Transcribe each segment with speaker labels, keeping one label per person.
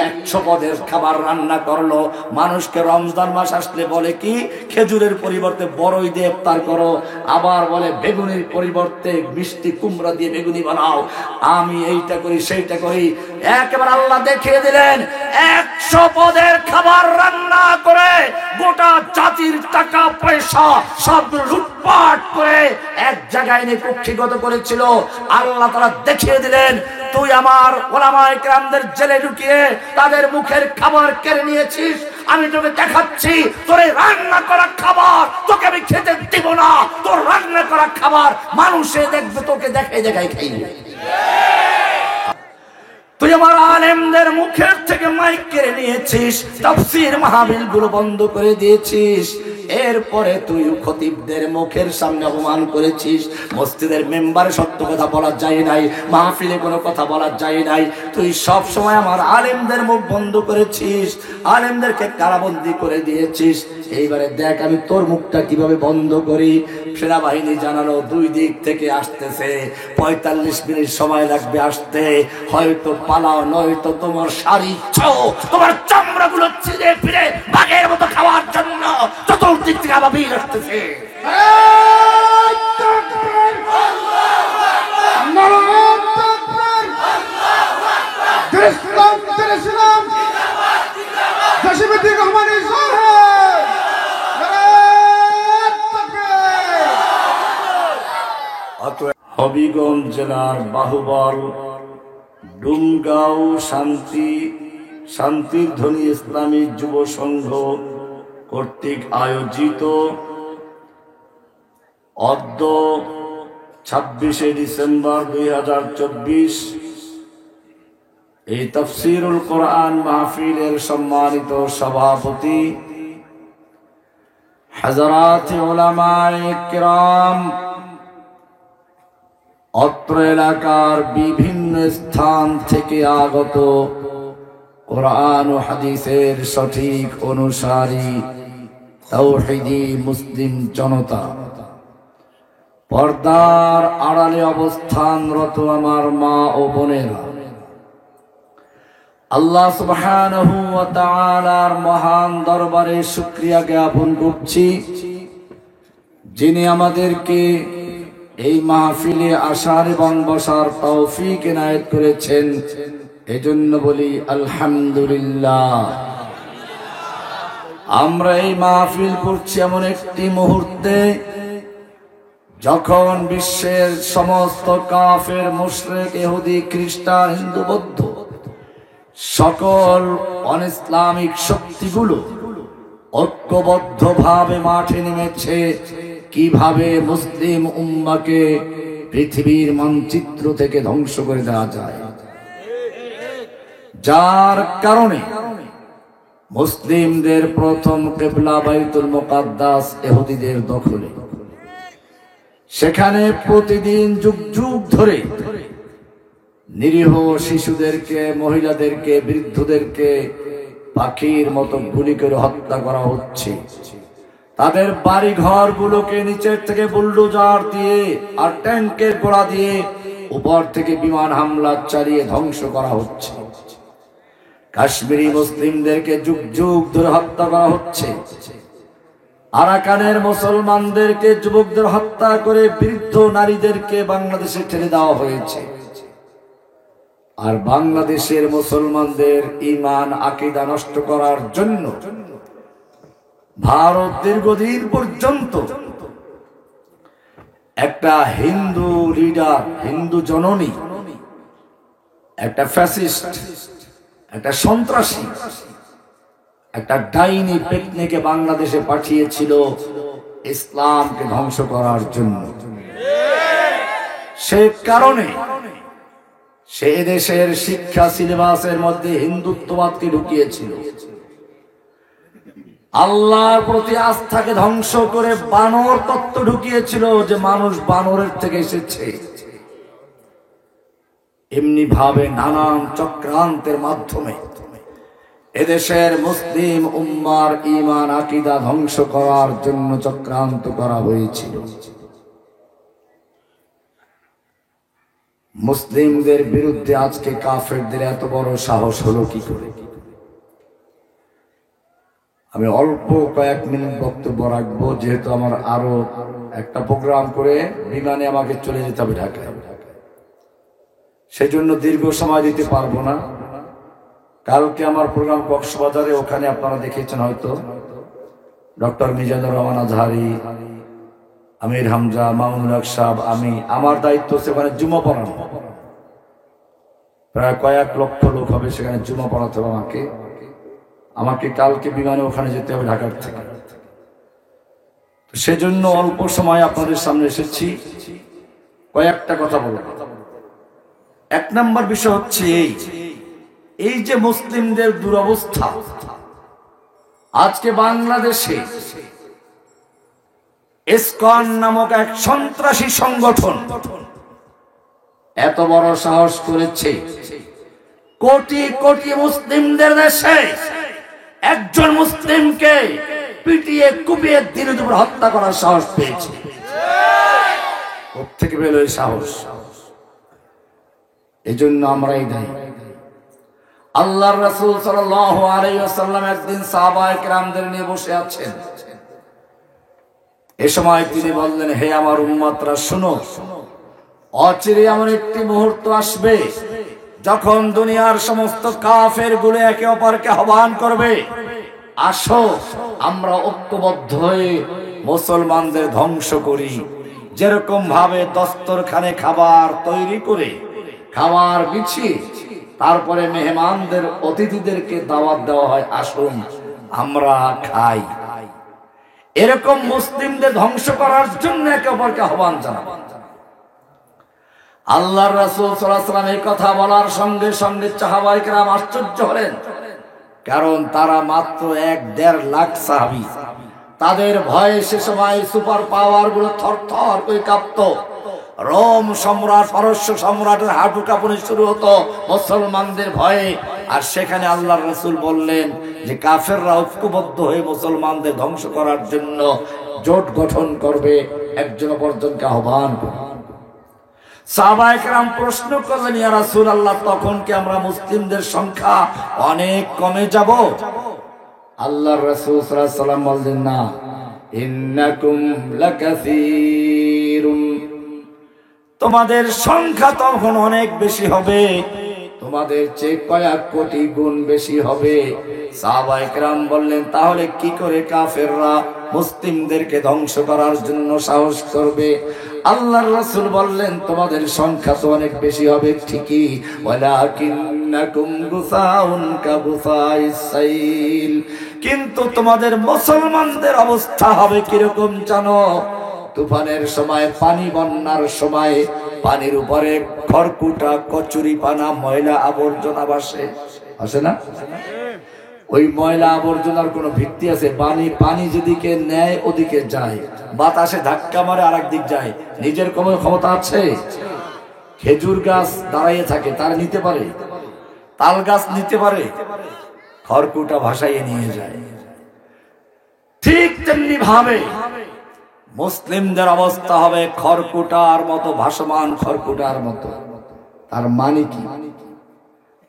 Speaker 1: 100 পদের খাবার রান্না করলো। মানুষকে রমজান মাস আসলে বলে কি খেজুরের পরিবর্তে বড়ই দিয়ে ইফতার করো, আবার বলে বেগুনির পরিবর্তে মিষ্টি কুমড়া দিয়ে বেগুনি বানাও। আমি এইটা করি সেইটা করি। একেবারে আল্লাহ দেখিয়ে দিলেন 100 পদের খাবার রান্না করে গোটা জাতির টাকা পয়সা সব লুটপাট করে এক জায়গায় নিয়ে কুক্ষিগত করেছিল। আল্লাহ তাআলা দেখিয়ে দিলেন তুই আমার ওলামায়ে কেরামদের জেলে ঢুকিয়ে তাদের মুখের খাবার কেড়ে নিয়েছিস, আমি তোকে দেখাচ্ছি তোর রান্না করা খাবার তোকে আমি খেতে দিব না। তোর রান্না করা খাবার মানুষে দেখবে, তোকে দেখাই দেখাই খাইবে। তুই আমার আলেমদের মুখের থেকে মাইক কেড়ে নিয়েছিস, তাফসীর মাহফিল গুলো বন্ধ করে দিয়েছিস, এরপরে তুই খতিবদের মুখের সামনে অপমান করেছিস। মসজিদের মেম্বারে সত্য কথা বলা যায় নাই, মাহফিলে কোনো কথা বলা যায় নাই। তুই সব সময় আমার আলেমদের মুখ বন্ধ করেছিস, আলেমদেরকে কারাবন্দী করে দিয়েছিস। এইবারে দেখ আমি তোর মুখটা কিভাবে বন্ধ করি। সেনাবাহিনী জানালো 2 দিক থেকে আসতেছে, 45 মিনিট সময় লাগবে আসতে। হয়তো পালাও, নয়তো তোমার শাড়ি তোমার চামড়াগুলো ছিঁড়ে ফিরে বাঘের মতো খাওয়ার জন্য চতুর্দিক থেকে আবাবিল আসতেছে। হবিগঞ্জ জেলার বাহুবল ডুমগাঁও শান্তির ধ্বনি ইসলামী যুব সংঘ কর্তৃক আয়োজিত অদ্য 26শে ডিসেম্বর 2024 এই তাফসীরুল কোরআন মাহফিলের সম্মানিত সভাপতি হযরত উলামায়ে কিরাম, অত্র এলাকার বিভিন্ন স্থান থেকে আগত কোরআন ও হাদিসের সঠিক অনুসারী তাওহীদি মুসলিম জনতা, পর্দার আড়ালে অবস্থানরত আমার মা ও বোনেরা, আল্লাহ সুবহানাহু ওয়া তাআলার মহান দরবারে শুকরিয়া জ্ঞাপন করছি যিনি আমাদেরকে এই মাহফিলে আসার এবং বসার তৌফিক এনায়েত করেছেন। এজন্য বলি আলহামদুলিল্লাহ। আমরা এই মাহফিল করছি এমন একটি মুহূর্তে যখন বিশ্বের সমস্ত কাফের, মুশরিক, ইহুদি, খ্রিস্টান, হিন্দু, বৌদ্ধ সকল অনিসলামিক শক্তিগুলো ঐক্যবদ্ধভাবে মাঠে নেমেছে কিভাবে মুসলিম উম্মাহকে পৃথিবীর মানচিত্র থেকে ধ্বংস করে দেওয়া যায়, যার কারণে মুসলিমদের প্রথম কিবলা বাইতুল মুকাদ্দাস ইহুদিদের দখলে। সেখানে প্রতিদিন যুগ যুগ ধরে নিরীহ শিশুদেরকে, মহিলাদেরকে, বৃদ্ধদেরকে পাখির মতো গুলি করে হত্যা করা হচ্ছে। তাদের বাড়ি ঘর গুলোকে নিচের থেকে বুলডোজার দিয়ে আর ট্যাঙ্কের গোলা দিয়ে উপর থেকে বিমান হামলা চালিয়ে ধ্বংস করা হচ্ছে। কাশ্মীরি মুসলিমদেরকে যুগ যুগ ধরে হত্যা করা হচ্ছে। আরাকানের মুসলমানদেরকে, যুবকদের হত্যা করে বৃদ্ধ নারীদেরকে বাংলাদেশে ঠেলে দেওয়া হয়েছে। আর বাংলাদেশের মুসলমানদের ঈমান আকীদা নষ্ট করার জন্য ভারত দীর্ঘদিন পর্যন্ত একটা হিন্দু লিডার, হিন্দু জননী, একটা ফ্যাসিস্ট, একটা সন্ত্রাসী, একটা ডাইনি পেটনিকে বাংলাদেশে পাঠিয়েছিল ইসলামকে ধ্বংস করার জন্য। সে কারণে সে দেশের শিক্ষা সিলেবাসের মধ্যে হিন্দুত্ববাদকে ঢুকিয়েছিল। আল্লাহর প্রতি আস্থাকে ধ্বংস করে বানর তত্ত্ব ঢুকিয়েছিল যে মানুষ বানরের থেকে এসেছে। এমনি ভাবে নানান চক্রান্তের মাধ্যমে এদেশের মুসলিম উম্মার ঈমান আকীদা ধ্বংস করার জন্য চক্রান্ত করা হয়েছিল। মুসলিমদের বিরুদ্ধে আজকে কাফেরদের এত বড় সাহস হলো কি করে? আমি অল্প কয়েক মিনিট বক্তব্য রাখবো, যেহেতু আমার আরো একটা প্রোগ্রাম করে বিমানে আমাকে চলে যেতে হবে ঢাকায়। সেই জন্য দীর্ঘ সময় দিতে পারবো না। কালকে আমার প্রোগ্রাম কক্সবাজারে, ওখানে আপনারা দেখেছেন হয়তো, ডক্টর মিজানুর রহমান আজহারি, আমির হামজা, মামুনুল হক সাহেব, আমি, আমার দায়িত্ব হচ্ছে ওখানে জুমা পড়ানো। প্রায় কয়েক লক্ষ লোক হবে সেখানে জুমা পড়াতে হবে আমাকে কালকে বিমানে ওখানে যেতে হবে ঢাকার থেকে। সেজন্য অল্প সময় আপনাদের সামনে এসেছি, কয়েকটা কথা বলবো। এক নম্বর বিষয় হচ্ছে এই যে মুসলিমদের দুরবস্থা, আজকে বাংলাদেশে ইসকন নামক এক সন্ত্রাসী সংগঠন এত বড় সাহস করেছে, কোটি কোটি মুসলিমদের দেশে একজন মুসলিমকে পিটিয়ে কুপিয়ে দিনের উপর হত্যা করার সাহস পেয়েছে। কোত্থেকে পেল এই সাহস? এই জন্য আমরাই দায়ী। আল্লাহর রাসূল সাল্লাল্লাহু আলাইহি ওয়াসাল্লাম একদিন সাহাবায়ে কেরামদের নিয়ে বসে আছেন। এ সময় তিনি বললেন, হে আমার উম্মতরা শুনো, অচিরে এমন একটি মুহূর্ত আসবে যখন দুনিয়ার সমস্ত কাফের গুলো একে অপরকে আহ্বান করবে, আসো আমরা ঐক্যবদ্ধ হয়ে মুসলমানদের ধ্বংস করি। যেরকম ভাবে দস্তরখানে খাবার তৈরি করে খাবার বিছিয়ে তারপরে মেহমানদের, অতিথিদেরকে দাওয়াত দেওয়া হয়, আসুন আমরা খাই। এরকম মুসলিমদের ধ্বংস করার জন্য একে অপরকে আহ্বান জানাবো। আল্লাহর রাসূল সাল্লাল্লাহু আলাইহি ওয়াসাল্লাম এই কথা বলার সঙ্গে সঙ্গে সাহাবায়ে কেরাম আশ্চর্য হলেন, কারণ তারা মাত্র 1-1.5 লাখ সাহাবী। তাদের ভয়ে সে সময় সুপার পাওয়ার গুলো থরথর করে কাঁপতো। রোম সম্রাট, পারস্য সম্রাটের হাঁটু কাঁপুনি শুরু হতো মুসলমানদের ভয়ে। আর সেখানে আল্লাহর রাসূল বললেন যে কাফেররা ঐক্যবদ্ধ হয়ে মুসলমানদের ধ্বংস করার জন্য জোট গঠন করবে, একজন অপরজনকে আহ্বান করবে। সাহাবায়ে কেরাম প্রশ্ন করলেন, ইয়া রাসূলুল্লাহ, তখন কি আমরা মুসলিমদের সংখ্যা অনেক কমে যাব? আল্লাহর রাসূল সাল্লাল্লাহু আলাইহি ওয়াসাল্লাম বললেন, না, ইন্নাকুম লাকাসীরুন, তোমাদের সংখ্যা তখন অনেক বেশি হবে, তোমাদের চেয়ে কয়েক কোটি গুণ বেশি হবে। সাহাবায়ে কেরাম বললেন, তাহলে কি করে কাফেররা মুসলিমদেরকে ধ্বংস করার জন্য সাহস করবে? আল্লাহর রাসূল বললেন, তোমাদের সংখ্যা তো অনেক বেশি হবে ঠিকই, ওয়ালাকিন্নাকুম গুসাউন কাগুসাইস সাইল, কিন্তু তোমাদের মুসলমানদের অবস্থা হবে কিরকম জানো? তুফানের সময়, পানি বন্যার সময় পানির উপরে খড়কুটা, কচুরি পানা, ময়লা আবর্জনা ভাসে, আসে না? ওই ময়লা আবর্জনার কোন ভিত্তি আছে? পানি যেদিকে নেয় ওদিকে যায়, বাতাসে ধাক্কা মারে আর একদিক যায়, নিজের কোনো ক্ষমতা আছে? খেজুর গাছ দাঁড়াইয়ে থাকে, তার নিতে পারে? তাল গাছ নিতে পারে? খড়কুটা ভাসাইয়ে নিয়ে যায়। ঠিক তেমনি ভাবে মুসলিমদের অবস্থা হবে খড়কুটার মতো, ভাসমান খড়কুটার মতো। তার মানে কি?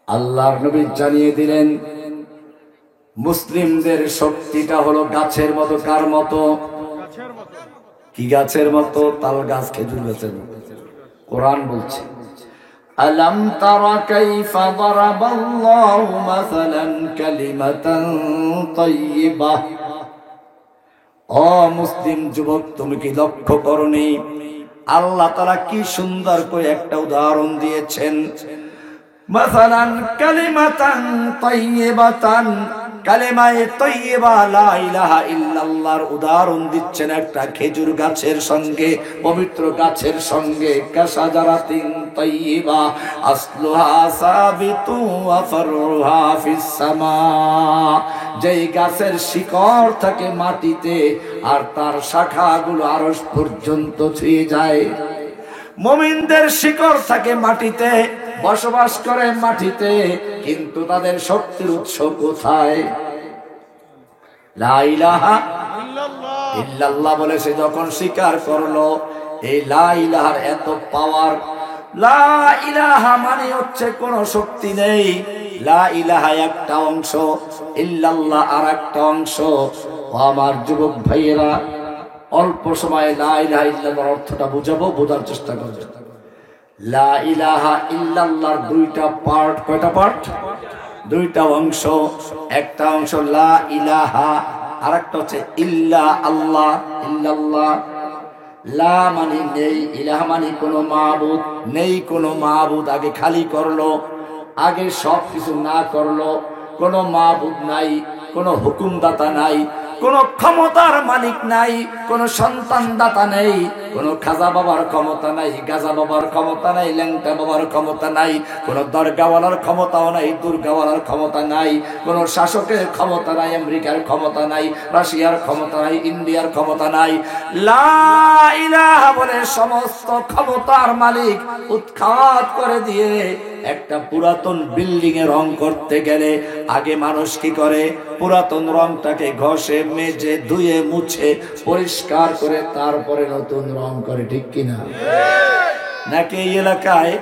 Speaker 1: আল্লাহর নবী জানিয়ে দিলেন, মুসলিমদের শক্তিটা হলো গাছের মতো। কার মতো? কি গাছের মতো? তাল গাছ, খেজুর গাছের মতো। কোরআন বলছে, আলাম তারা কাইফা দারাবাল্লাহু মাসালান কালিমাতান তাইয়্যিবাহ, ও মুসলিম যুবক, তুমি কি লক্ষ্য করনি আল্লাহ তাআলা কি সুন্দর করে একটা উদাহরণ দিয়েছেন? মাসালান কালিমাতান তাইয়্যিবাতান, কালেমায়ে তাইয়্যিবা লা ইলাহা ইল্লাল্লাহর উদাহরণ দিচ্ছেন একটা খেজুর গাছের সঙ্গে, পবিত্র গাছের সঙ্গে। কাশাজারাতিন তাইয়্যিবা আসলুহা সাবিতু ওয়া ফারউহা ফিস সামা, যেই গাছের শিকড় থাকে মাটিতে আর তার শাখাগুলো আরশ পর্যন্ত ছুঁয়ে যায়। মুমিনদের শিকড় থাকে মাটিতে, বসবাস করে মাটিতে, কিন্তু তাদের শক্তির উৎস কোথায়? লা ইলাহা ইল্লাল্লাহ বলে সে যখন স্বীকার করলো, এই লা ইলাহার এত পাওয়ার, লা ইলাহা মানে হচ্ছে কোন শক্তি নেই, লা ইলাহা একটা অংশ, ইল্লাল্লাহ আর একটা অংশ। ও আমার যুবক ভাইয়েরা, অল্প সময়ে লা ইলাহা ইল্লাল্লাহর অর্থটা বুঝাবো, বোঝার চেষ্টা করবেন। লা ইলাহা ইল্লাল্লাহর দুইটা পার্ট। কয়টা পার্ট? দুইটা অংশ। একটা অংশ লা ইলাহা, আর একটা হচ্ছে ইল্লা আল্লাহ, ইল্লাল্লাহ। লা মানে নেই, ইলাহা মানে কোনো মাবুদ নেই, কোনো মাবুদ আগে খালি করলো, আগে সব কিছু না করলো। কোনো মাবুদ নাই, কোনো হুকুমদাতা নাই, কোন ক্ষমতার মালিক নাই, কোন সন্তান দাতা নেই, কোন খাজা বাবার ক্ষমতা নাই, গাজা বাবার ক্ষমতা নাই, ল্যাংটা বাবার ক্ষমতা নাই, কোন দরগাওয়ালার ক্ষমতাও নাই, দুর্গাওয়ালার ক্ষমতা নাই, কোন শাসকের ক্ষমতা নাই, আমেরিকার ক্ষমতা নাই, রাশিয়ার ক্ষমতা নাই, ইন্ডিয়ার ক্ষমতা নাই। লা ইলাহা বলে সমস্ত ক্ষমতার মালিক উৎখাত করে দিয়ে একটা পুরাতন বিল্ডিং এ রং করতে গেলে আগে মানুষ কি করে? পুরাতন রংটাকে ঘষে মেজে ধুয়ে মুছে পরিষ্কার করে তারপরে নতুন রং করে, ঠিক কিনা? নাকি এই এলাকায়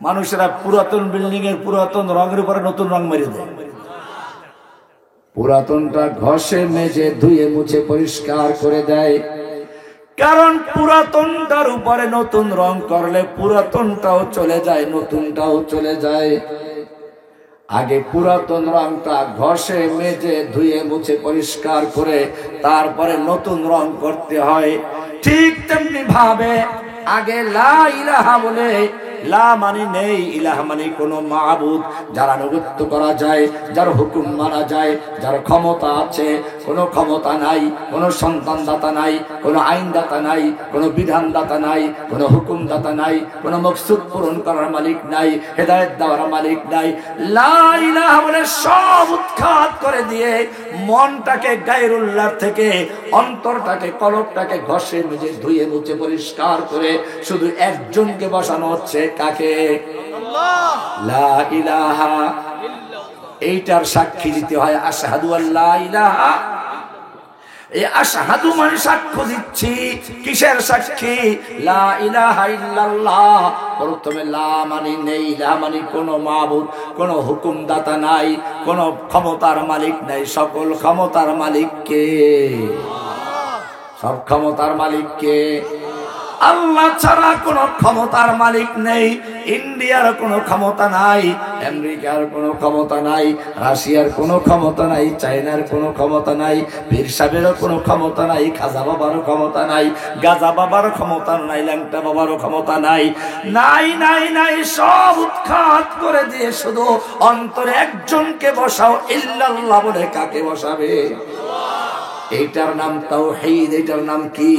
Speaker 1: মানুষেরা পুরাতন বিল্ডিং এর পুরাতন রঙের উপরে নতুন রং মেরে দেয়? পুরাতনটা ঘষে মেজে ধুয়ে মুছে পরিষ্কার করে দেয়, কারণ পুরাতনটার উপরে নতুন রং করলে পুরাতনটাও চলে যায়, নতুনটাও চলে যায়। আগে পুরাতন রংটা ঘষে মেজে ধুয়ে মুছে পরিষ্কার করে তারপরে নতুন রং করতে হয়। ঠিক তেমনি ভাবে আগে লা ইলাহা বলে, লা মানে নেই, ইলাহা মানে কোনো মাবুদ যার আনুগত্য করা যায়, যার হুকুম মানা যায়, যার ক্ষমতা আছে। কোনো ক্ষমতা নাই, কোনো সন্তান দাতা নাই, কোনো আইন দাতা নাই, কোনো বিধান দাতা নাই, কোনো হুকুম দাতা নাই, কোনো মকসুদ পূরণ করার মালিক নাই, হেদায়েত দেওয়ার মালিক নাই। লা ইলাহা বলে সব উৎখাত করে দিয়ে মনটাকে গায়রুল্লাহ থেকে, অন্তরটাকে, কলবটাকে ঘষে মেজে ধুয়ে মুছে পরিষ্কার করে শুধু একজনকে বসানো হচ্ছে। কাকে? লা ইলাহা। এইটার সাক্ষী দিতে হয় আশহাদু আল্লা ইলাহা। এই আশহাদু মানে সাক্ষ্য দিচ্ছি। কিসের সাক্ষী? লা ইলাহা ইল্লাল্লাহ। প্রথমে লা মানে নেই, লা মানে কোনো মাবুদ, কোনো হুকুমদাতা নাই, কোনো ক্ষমতার মালিক নাই। সকল ক্ষমতার মালিক কে? সব ক্ষমতার মালিক কে? আল্লাহ ছাড়া কোন ক্ষমতার মালিক নেই। ইন্ডিয়ার কোনো ক্ষমতা নাই, আমেরিকার কোনো ক্ষমতা নাই, রাশিয়ার কোনো ক্ষমতা নাই, চায়নার কোনো ক্ষমতা নাই, পীর সাহেবেরও কোনো ক্ষমতা নাই, খাজা বাবারও ক্ষমতা নাই, গাজা বাবার ক্ষমতা নাই, ল্যাংটা বাবারও ক্ষমতা নাই। নাই নাই নাই, সব উৎখাত করে দিয়ে শুধু অন্তরে একজনকে বসাও। ইল্লাল্লাহ বলে কাকে বসাবে? এইটার নাম তাওহীদ। এইটার নাম কি?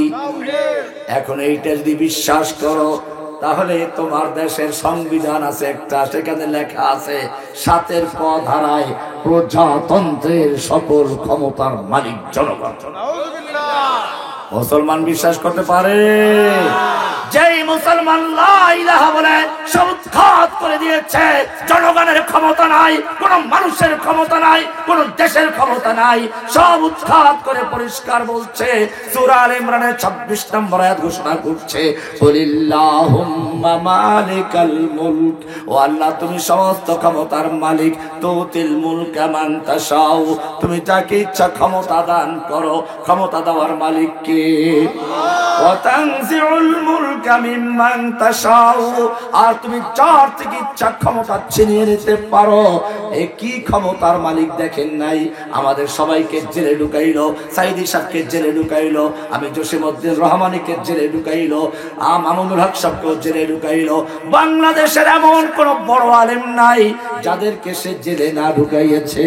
Speaker 1: এখন এইটা যদি বিশ্বাস করো তাহলে তোমার দেশের সংবিধান আছে একটা, সেখানে লেখা আছে ৭ ক ধারায় প্রজাতন্ত্রের সকল ক্ষমতার মালিক জনগণ। মুসলমান বিশ্বাস করতে পারে? যেই মুসলমান লা ইলাহা বলে সব উৎখাত করে দিয়েছে, জনগণের ক্ষমতা নাই, কোন মানুষের ক্ষমতা নাই, কোন দেশের ক্ষমতা নাই, সব উৎখাত করে পরিষ্কার বলছে। সূরা আলে ইমরানের ২৬ নম্বর আয়াত ঘোষণা করছে, কুলিল্লাহুম্মা মালিকাল মুলক। ও আল্লাহ, তুমি সমস্ত ক্ষমতার মালিক। তুতিল মুলকা মান তাশাউ, তুমি যাকে ইচ্ছা ক্ষমতা দান করো। ক্ষমতা দেওয়ার মালিক কে? ওয়া তানজিউল মুলকা মিম্মান তাশাউ, আর তুমি যার থেকে ইচ্ছা ক্ষমতা ছিনিয়ে নিতে পারো। এই কি ক্ষমতার মালিক দেখেন নাই? আমাদের সবাইকে জেলে ঢুকাইলো, সাইদি সাহেবকে জেলে ঢুকাইলো, আমি জসিমউদ্দিন রহমানীকে জেলে ঢুকাইলো, মামুনুল হক সাহেবকে জেলে ঢুকাইলো। বাংলাদেশের এমন কোন বড় আলেম নাই যাদেরকে সে জেলে না ঢুকাইয়েছে।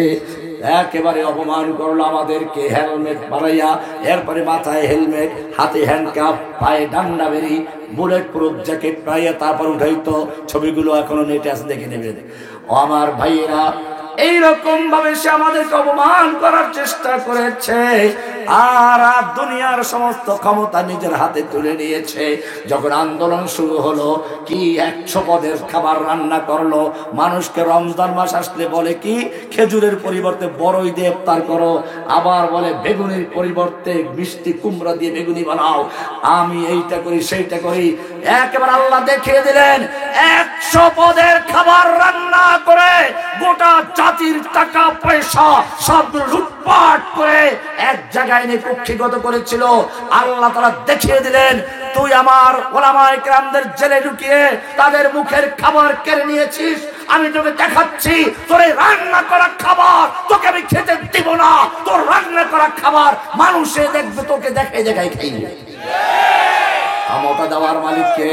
Speaker 1: একেবারে অপমান করলো আমাদেরকে, হেলমেট বানাইয়া, এরপরে মাথায় হেলমেট, হাতে হ্যান্ডকাপ, পায়ে ডান্ডা বেরি, বুলেট প্রুফ জ্যাকেট পাইয়া তারপর উঠাইতো। ছবিগুলো এখনো নেটে আছে, দেখে নেবেন। ও আমার ভাইয়েরা, এইরকম ভাবে সে আমাদেরকে অপমান করার চেষ্টা করেছে। আর দুনিয়ার সমস্ত ক্ষমতা নিজের হাতে তুলে নিয়েছে। যখন আন্দোলন শুরু হলো, কি 100 পদের খাবার রান্না করলো। মানুষকে রমজান মাস আসলে বলে কি খেজুরের পরিবর্তে বড়ই দিয়ে ইফতার করো, আবার বলে বেগুনির পরিবর্তে মিষ্টি কুমড়া দিয়ে বেগুনি বানাও। আমি এইটা করি সেইটা করি। একেবারে আল্লাহ দেখিয়ে দিলেন 100 পদের খাবার রান্না করে গোটা জাতির টাকা পয়সা সব লুটপাট করে এক জায়গায় নিয়ে কক্ষিগত করেছিল। আল্লাহ তাআলা দেখিয়ে দিলেন, তুই আমার ওলামায়ে কেরামদের জেলে ঢুকিয়ে তাদের মুখের খাবার কেড়ে নিয়েছিস, আমি তোকে দেখাচ্ছি তোর রান্না করা খাবার তোকে আমি খেতে দিব না। তোর রান্না করা খাবার মানুষে দেখবে, তোকে দেখে দেখাই খাইবে। ক্ষমতা দেওয়ার মালিককে,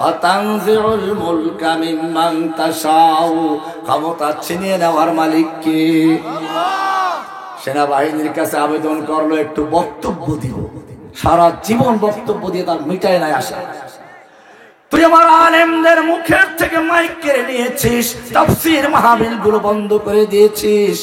Speaker 1: আতানজিউল মুলকা মিম্মান তাশাউ, ক্ষমতা ছিনিয়ে নেওয়ার মালিককে। সেনাবাহিনীর কাছে আবেদন করলো একটু বক্তব্য দিব। সারা জীবন বক্তব্য দিয়ে তার মিটায় নাই আসা। তুই আমার আলেমদের মুখের থেকে মাইক কেড়ে নিয়েছিস, তাফসীর মাহফিল গুলো বন্ধ করে দিয়েছিস,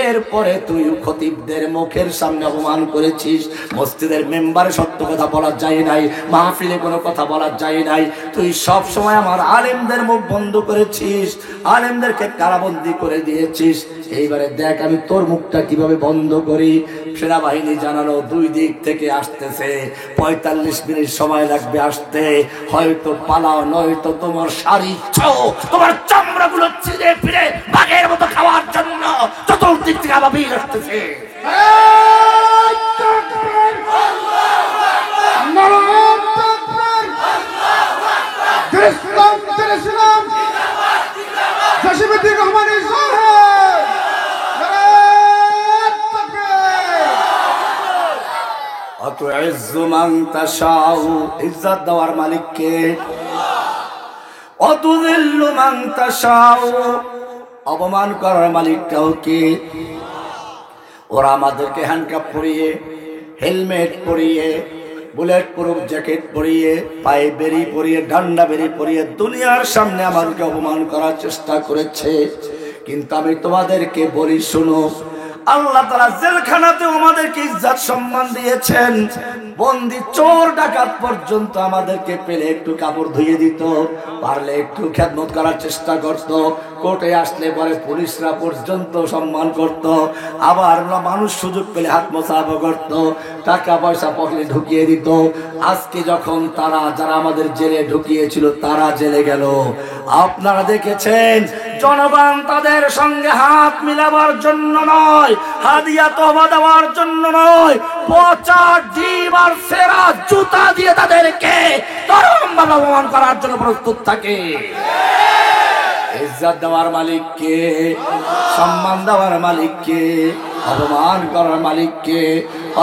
Speaker 1: এরপরে তুই খতিবদের মুখের সামনে অপমান করেছিস। মসজিদের মেম্বারে সত্য কথা বলা যায় নাই, মাহফিলে কোনো কথা বলা যায় নাই। তুই সব সময় আমার আলেমদের মুখ বন্ধ করেছিস, আলেমদেরকে কারাবন্দী করে দিয়েছিস। এইবারে দেখ আমি তোর মুখটা কিভাবে বন্ধ করি। সেনাবাহিনী জানালো 2 দিক থেকে আসতেছে, 45 মিনিট সময় লাগবে আসতে। হয়তো পালাও, নয়তো তোমার শাড়ি তোমার চামড়াগুলো ছিঁড়ে ফিরে বাঘের মতো খাওয়ার জন্য চতুর্দিক থেকে আবাবিল আসতেছে। ইজ্জত দেওয়ার মালিককে, অতুযিল্লু মান তাশাউ, অপমান করার মালিকটাও কে। ওরা আমাদেরকে হ্যান্ডকাপ পরিয়ে, হেলমেট পরিয়ে, বুলেট প্রুফ জ্যাকেট পরিয়ে, পায়ে বেরি পরিয়ে, ডান্ডা বেরি পরিয়ে দুনিয়ার সামনে আমাদেরকে অপমান করার চেষ্টা করেছে। কিন্তু আমি তোমাদেরকে বলি শোনো, আল্লাহ তাআলা জেলখানাতে আমাদেরকে ইজ্জত সম্মান দিয়েছেন। বন্দি চোর ডাকাত পর্যন্ত আমাদেরকে পেলে একটু কাপড় ধুয়ে দিত, পারলে একটু খেদমত করার চেষ্টা করত। কোর্টে আসলে পরে পুলিশরা পর্যন্ত সম্মান করত। আবার মানুষ সুযোগ পেলে হাত মোছাফা করত, টাকা পয়সা পকেটে ঢুকিয়ে দিত। আজকে যখন তারা যারা আমাদের জেলে ঢুকিয়েছিল তারা জেলে গেল, আপনারা দেখেছেন জনগণ তাদের সঙ্গে হাত মিলাবার জন্য নয়, হাদিয়া তওবা দেওয়ার জন্য নয়, পচা জীব আর সেরা জুতা দিয়ে তাদেরকে চরমভাবে অপমান করার জন্য প্রস্তুত থাকে। ইজ্জত দেওয়ার মালিককে, সম্মান দেওয়ার মালিককে, অপমান করার মালিককে।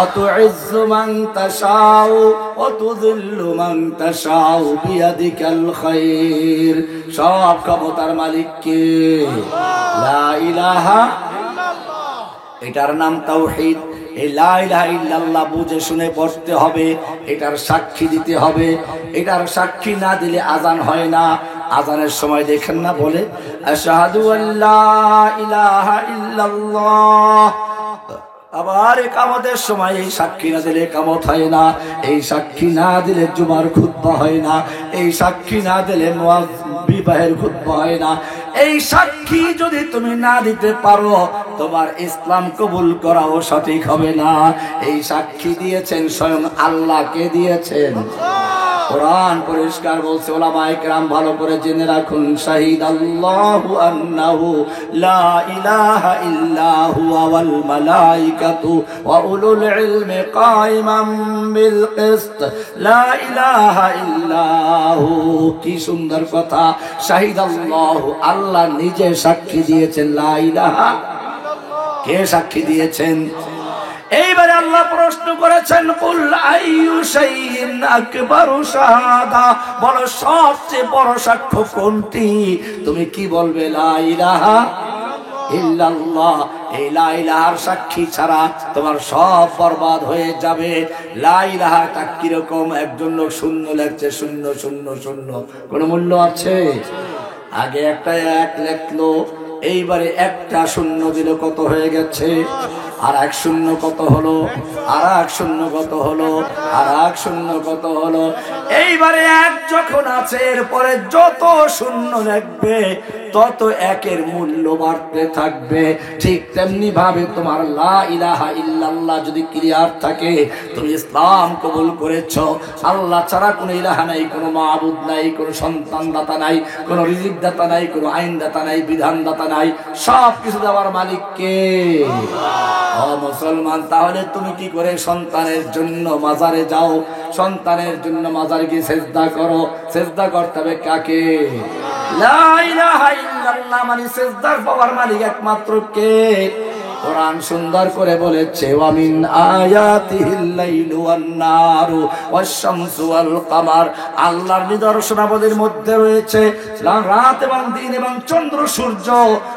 Speaker 1: আতুইজ্জু মান তাশাউ ওয়া তুযিল্লু মান তাশাউ বিয়াদিকাল খায়র, সব ক্ষমতার মালিককে। লা ইলাহা ইল্লাল্লাহ, এটার নাম তাওহীদ। এই লা ইলাহা ইল্লাল্লাহ বুঝে শুনে পড়তে হবে, এটার সাক্ষী দিতে হবে। এটার সাক্ষী না দিলে আজান হয় না। আজানের সময় দেখেন না বলে আশহাদু আল্লা ইলাহা ইল্লাল্লাহ, আবার ইকামতের সময় এই সাক্ষী না দিলে ইকামত হয় না, এই সাক্ষী না দিলে জুমার খুতবা হয় না, এই সাক্ষী না দিলে বিবাহের খুতবা হয় না। এই সাক্ষী যদি তুমি না দিতে পারো তোমার ইসলাম কবুল করাও সঠিক হবে না। এই সাক্ষী দিয়েছেন স্বয়ং আল্লাহকে দিয়েছেন। কোরআন পরিষ্কার বলছে, ওলামায়ে কেরাম ভালো করে জেনে রাখুন, শাহিদাল্লাহু আন্নাহু লা ইলাহা ইল্লা হুয়া ওয়াল মালাইকাতু ওয়া উলুল ইলমি কাইমান বিল কিসত, লা ইলাহা ইল্লা হু। কি সুন্দর কথা, শাহিদাল্লাহু, আল্লাহ নিজে সাক্ষী দিয়েছেন লা ইলাহা। কে সাক্ষী দিয়েছেন? এইবারে আল্লাহ প্রশ্ন করেছেন, কুল আইয়ু শাইইন আকবারু শাহাদা, বলো সবচেয়ে বড় সাক্ষ্য কোনটি? তুমি কি বলবে? লা ইলাহা ইল্লাল্লাহ। এই লা ইলাহার সাক্ষী ছাড়া তোমার সব বরবাদ হয়ে যাবে। লা ইলাহাটা কিরকম? একজন লোক শূন্য লেখছে, শূন্য শূন্য শূন্য, কোন মূল্য আছে? আগে একটা এক লেখলো, এইবারে একটা শূন্য দিলে কত হয়ে গেছে? আর এক শূন্য কত হলো? আর এক শূন্য কত হলো? আর এক শূন্য কত হলো? এইবারে এক যখন আছে এরপরে যত শূন্য লাগবে তত একের মূল্য বাড়তে থাকবে। ঠিক তেমনি ভাবে তোমার লা ইলাহা ইল্লাল্লাহ যদি ক্লিয়ার থাকে, তুমি ইসলাম কবুল করেছো, আল্লাহ ছাড়া কোনো ইলাহা নাই, কোনো মাবুদ নাই, কোনো সন্তান দাতা নাই, কোনো রিজিক দাতা নাই, কোনো আইন দাতা নাই, বিধান দাতা নাই, সব কিছু দেওয়ার মালিক কে? ও মুসলমান, তাহলে তুমি কি করে সন্তানের জন্য মাজারে যাও, সন্তানের জন্য মাজারে গিয়ে সেজদা করো? সেজদা করতে হবে কাকে? লা ইলাহা ইল্লাল্লাহ মানে সেজদার পাওয়ার মালিক একমাত্র কে? কোরআন সুন্দর করে বলেছে, ওয়া মিন আয়াতিহিল লাইলু ওয়ান নারু ওয়াশ শামসু ওয়াল কামার। আল্লাহর নিদর্শনাবলীর মধ্যে রয়েছে রাত এবং দিন এবং চন্দ্র সূর্য।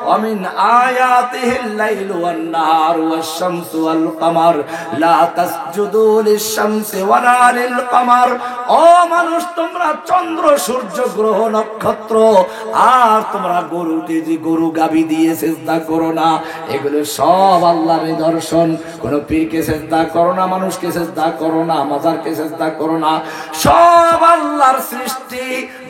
Speaker 1: ওয়া মিন আয়াতিহিল লাইলু ওয়ান নারু ওয়াশ শামসু ওয়াল কামার লা তাসজুদু লিশ শামসি ওয়ালা লিল কামার। ও মানুষ, তোমরা চন্দ্র সূর্য গ্রহ নক্ষত্র আর তোমরা গরু গাবি দিয়ে সিজদা করো না। এগুলো সব আল্লাহর নিদর্শন। কোন পীরকে সিজদা করো না, মানুষকে সিজদা করো না, মাজারকে সিজদা করো না, সব আল্লাহর সৃষ্টি।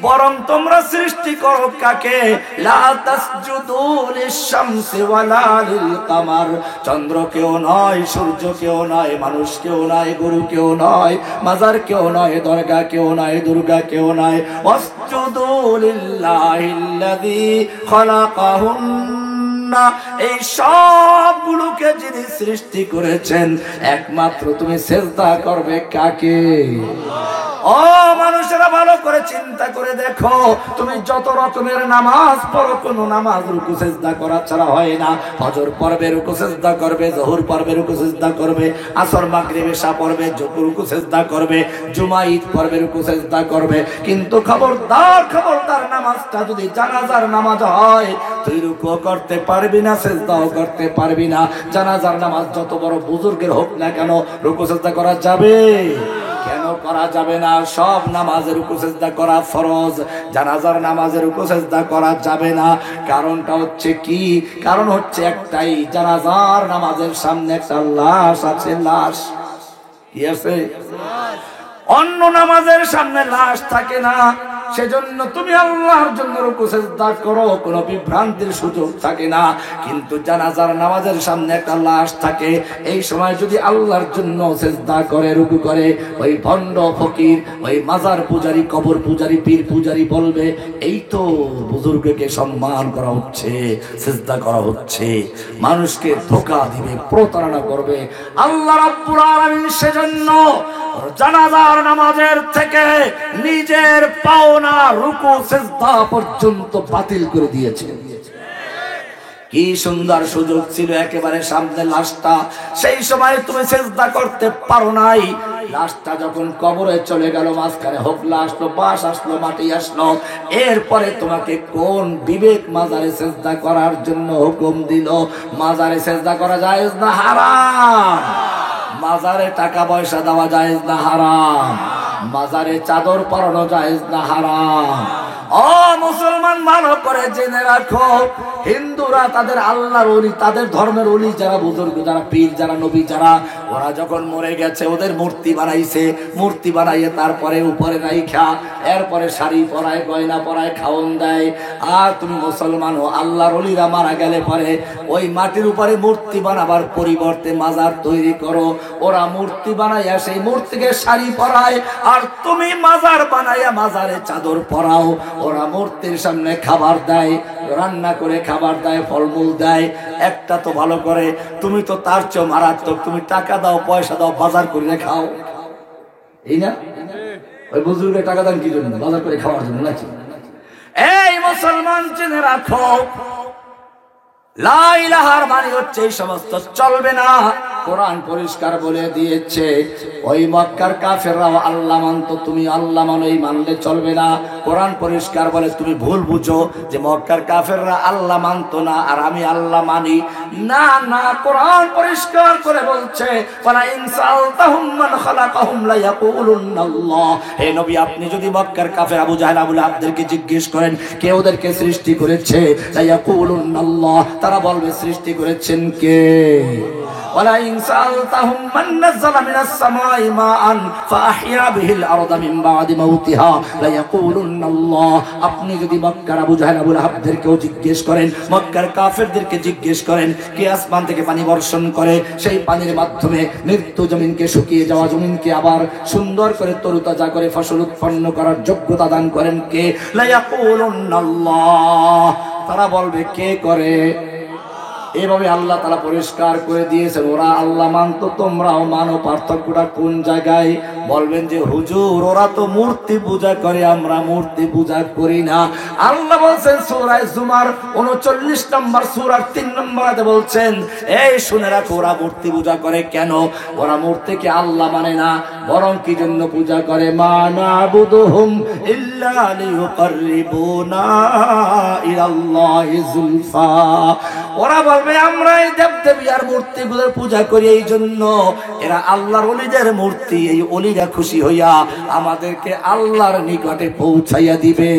Speaker 1: বরং তোমরা সৃষ্টি করো কাকে? লা তাসজুদু লিশ-শামসি ওয়ালা লিল-কামার। চন্দ্রকেও নয়, সূর্যকেও নয়, মানুষকেও নয়, গরুকেও নয়, মাজারকেও নয়, দরগাকেও নয়, দুর্গাকেও নয়। ওয়াসজুদু লিল্লাহিল্লাযী খালাকাহুন। এই সবগুলোকে যিনি সৃষ্টি করেছেন একমাত্র তুমি সিজদা করবে কাকে? ও মানুষেরা, ভালো করে চিন্তা করে দেখো, তুমি যত রকমের নামাজ পড়ো, কোন নামাজ রুকু সিজদা করা ছাড়া হয় না। ফজর পড়বে রুকু সিজদা করবে, যোহর পড়বে রুকু সিজদা করবে, আসর মাগরিব এশা পড়বে রুকু সিজদা করবে, জুমা ঈদ পড়বে রুকু সিজদা করবে। কিন্তু খবরদার খবরদার, নামাজটা যদি জানাজার নামাজ হয় তুই রুকু করতে পারবি না, সিজদাও করতে পারবি না। জানাজার নামাজ যত বড় বুজুর্গের হোক না কেন, রুকু সিজদা করা যাবে? কেন করা যাবে না? সব নামাজের রুকু সিজদা করা ফরজ, জানাজার নামাজের রুকু সিজদা করা যাবে না। কারণটা হচ্ছে কি? কারণ হচ্ছে একটাই, জানাজার নামাজের সামনে একটা লাশ আছে। লাশ কি আছে? অন্য নামাজের সামনে লাশ থাকে না। সেজন্য তুমি আল্লাহর জন্য রুকু সিজদা করো, কোনো বিভ্রান্তির সুযোগ থাকে না। কিন্তু জানাজার নামাজের সামনে একটা লাশ থাকে, এই সময় যদি আল্লাহর জন্য সিজদা করে, রুকু করে, ওই ভণ্ড ফকির, ওই মাজার পূজারি, কবর পূজারি, পীর পূজারি বলবে এই তো বুজুর্গকে সম্মান করা হচ্ছে, সিজদা করা হচ্ছে। মানুষকে ধোঁকা দিবে, প্রতারণা করবে। আল্লাহ রাব্বুল আলামিন সেজন্য জানাজার নামাজের থেকে নিজের পাওনা রুকু সিজদা পর্যন্ত বাতিল করে দিয়েছেন। কি সুন্দর সুযোগ ছিল, একেবারে সামনে লাশটা, সেই সময় তুমি সিজদা করতে পারো নাই। লাশটা যখন কবরে চলে গেল, মাঝখানে হোগলা আসলো, বাঁশ আসলো, মাটি আসলো, এরপরে তোমাকে কোন বিবেক মাজারে সিজদা করার জন্য হুকুম দিল? মাজারে সিজদা করা জায়েজ না হারাম? মাজারে টাকা পয়সা দেওয়া জায়েজ না হারাম? মাজারে চাদর পরানো জায়েজ না হারাম? ও মুসলমান, ভালো করে জেনে রাখো, হিন্দুরা তাদের আল্লাহর ওলি, তাদের ধর্মের ওলি যারা, বুজুর্গ যারা, পীর যারা, নবী যারা, ওরা যখন মরে গেছে ওদের মূর্তি বানাইছে। মূর্তি বানাইয়ে তারপরে উপরে রাইখা এরপরে শাড়ি পরায়, গয়না পরায়, খাওন দেয়। আর তুমি মুসলমান ও আল্লাহর ওলিরা মারা গেলে পরে ওই মাটির উপরে মূর্তি বানাবার পরিবর্তে মাজার তৈরি করো। ওরা মূর্তি বানাইয়া সেই মূর্তিকে শাড়ি পরায়, আর তুমি মাজার বানাইয়া মাজারে চাদর পরাও। ওরা মূর্তির সামনে খাবার দেয়, রান্না করে খাবার দেয়, ফলমূল দেয়। একটা তো ভালো করে, তুমি তো তার চেয়ে মারাত্মক, তুমি টাকা দাও, পয়সা দাও, বাজার করে খাও, এই না? ওই বুজুর্গের টাকা দান কি জন্য? বাজার করে খাওয়ার জন্য নাকি? এই মুসলমান, জেনে রাখো, লা ইলাহার মানে হচ্ছে এই সমস্ত চলবে না। কোরআন পরিষ্কার বলে দিয়েছে ওই মক্কার কাফেররাও আল্লাহ মানতো, তুমি আল্লাহ মানো, এই মানলে চলবে না। কোরআন পরিষ্কার বলে তুমি ভুল বুঝো যে মক্কার কাফেররা আল্লাহ মানতো না আর আমি আল্লাহ মানি। না না, কোরআন পরিষ্কার করে বলছে ওয়ালা ইন সালতাহুম মান খালাকাহুম লা ইয়াকুলুনাল্লাহ। হে নবী, আপনি যদি মক্কার কাফের আবু জাহেল আবু লাহাবদেরকে জিজ্ঞেস করেন কে ওদেরকে সৃষ্টি করেছে, লা ইয়াকুলুনাল্লাহ, তারা বলবে সৃষ্টি করেছেন কে। ওয়ালা ইন সালতাহুম মান নাযালা মিনাস সামাই মাআন ফাআহইয়া বিহিল আরদা মিন বাদি মাউতিহা লা ইয়াকুলুনাল্লাহ। আপনি যদি মক্কার আবু জাহেল আবু লাহাবদেরকেও জিজ্ঞেস করেন, মক্কার কাফেরদেরকে জিজ্ঞেস করেন কে আসমান থেকে পানি বর্ষণ করে, সেই পানির মাধ্যমে মৃত্যু জমিনকে, শুকিয়ে যাওয়া জমিনকে আবার সুন্দর করে তরুতাজা করে ফসল উৎপন্ন করার যোগ্যতা দান করেন কে, লা ইয়াকুলুনাল্লাহ, তারা বলবে কে করে। এভাবে আল্লাহ তাআলা পরিষ্কার করে দিয়েছেন ওরা আল্লাহ মানতো, তোমরাও মানো। পার্থক্যটা কোন জায়গায়? বলবেন যে হুজুর ওরা তো মূর্তি পূজা করে, আমরা মূর্তি পূজা করি না। আল্লাহ বলছেন সূরা জুমার 39 নম্বর সূরার 3 নম্বর আয়াতে বলছেন এই শুনে রাখো ওরা মূর্তি পূজা করে কেন। ওরা মূর্তিকে আল্লাহ মানে না, বরং কি জন্য পূজা করে? মা নাবুদুহুম ইল্লা লিয়ুকাররিবুনা ইলাল্লাহি যুলফা। ওরা বলবে আমরা এই দেবদেবী আর মূর্তিগুলোর পূজা করি এই জন্য এরা আল্লাহর ওলিদের মূর্তি, এই ওলিরা খুশি হইয়া আমাদেরকে আল্লাহর নিকটে পৌঁছাইয়া দিবে।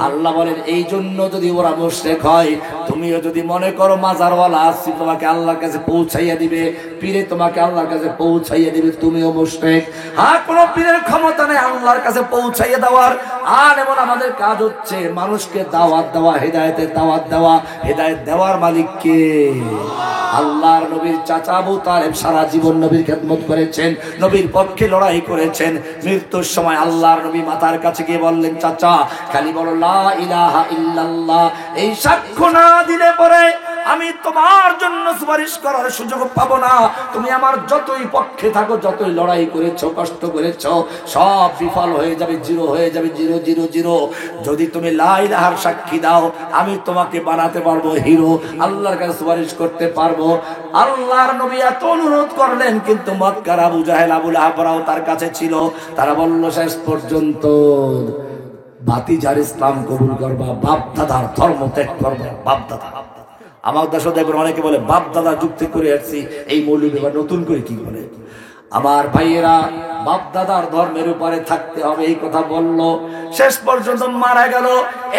Speaker 1: আল্লাহ বলেন এই জন্য যদি ওরা মুশরিক হয়, তুমিও যদি মনে করো মাজারওয়ালা আসছি তোমাকে আল্লাহর কাছে পৌঁছাইয়া দিবে, পীরে তোমাকে আল্লাহর কাছে পৌঁছাইয়া দিবে, তুমিও মুশরিক। হ্যাঁ, কোনো পীরের ক্ষমতা নেই আল্লাহর কাছে পৌঁছাইয়া দেওয়ার। আর এমন আমাদের কাজ হচ্ছে মানুষকে দাওয়াত দেওয়া, হেদায়েতের দাওয়াত দেওয়া। হেদায়েত দেওয়ার মালিক কে? আল্লাহর নবীর চাচা আবু তালেব সারা জীবন নবীর খেদমত করেছেন, নবীর পক্ষে লড়াই করেছেন। মৃত্যুর সময় আল্লাহর নবী মাতার কাছে গিয়ে বললেন চাচা খালি বলো লা ইলাহা ইল্লাল্লাহ, এই সাক্ষ্য না দিলে পরে আমি তোমার জন্য সুপারিশ করার সুযোগ পাবো না। তুমি আমার যতই পক্ষে থাকো, যতই লড়াই করেছো, কষ্ট করেছো, সব বিফল হয়ে যাবে, জিরো হয়ে যাবে, 000। যদি তুমি লা ইলাহার সাক্ষী দাও আমি তোমাকে বানাতে পারবো হিরো, আল্লাহর কাছে সুপারিশ করতে পারবো। আল্লাহর নবী এত অনুরোধ করলেন, কিন্তু মক্কার আবু জাহেল আবু লাহাবরাও তার কাছে ছিল। তারা বলল শেষ পর্যন্ত ভাতিজার ইসলাম কবুল করবা, বাপ দাদার ধর্ম ত্যাগ করবা। বাপ দাদা আমার দেশে দেখবেন অনেকে বলে বাপ দাদা যুক্তি করে আসছি, এই মৌলবি এবার নতুন করে কি বলে। আমার ভাইয়েরা বাপ দাদার ধর্মের উপরে থাকতে হবে এই কথা বলল, শেষ পর্যন্ত মারা গেল।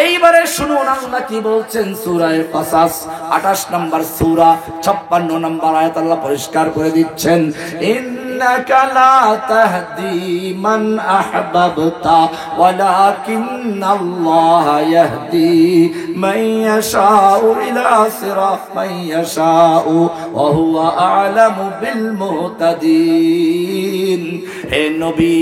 Speaker 1: এইবারে শুনুন আল্লাহ কি বলছেন সূরা কাসাস 28 নম্বর সূরা 56 নম্বর আয়াত আল্লাহ পরিষ্কার করে দিচ্ছেন ইন্নাকা লা তাহদি মান আহবাবতা ওয়ালাকিন্নাল্লাহা ইয়াহদি মান ইয়াশাউ ইলা সিরাত মান ইয়াশাউ ওয়া হুয়া আ'লামু বিল মুহতাদিন। হে নবী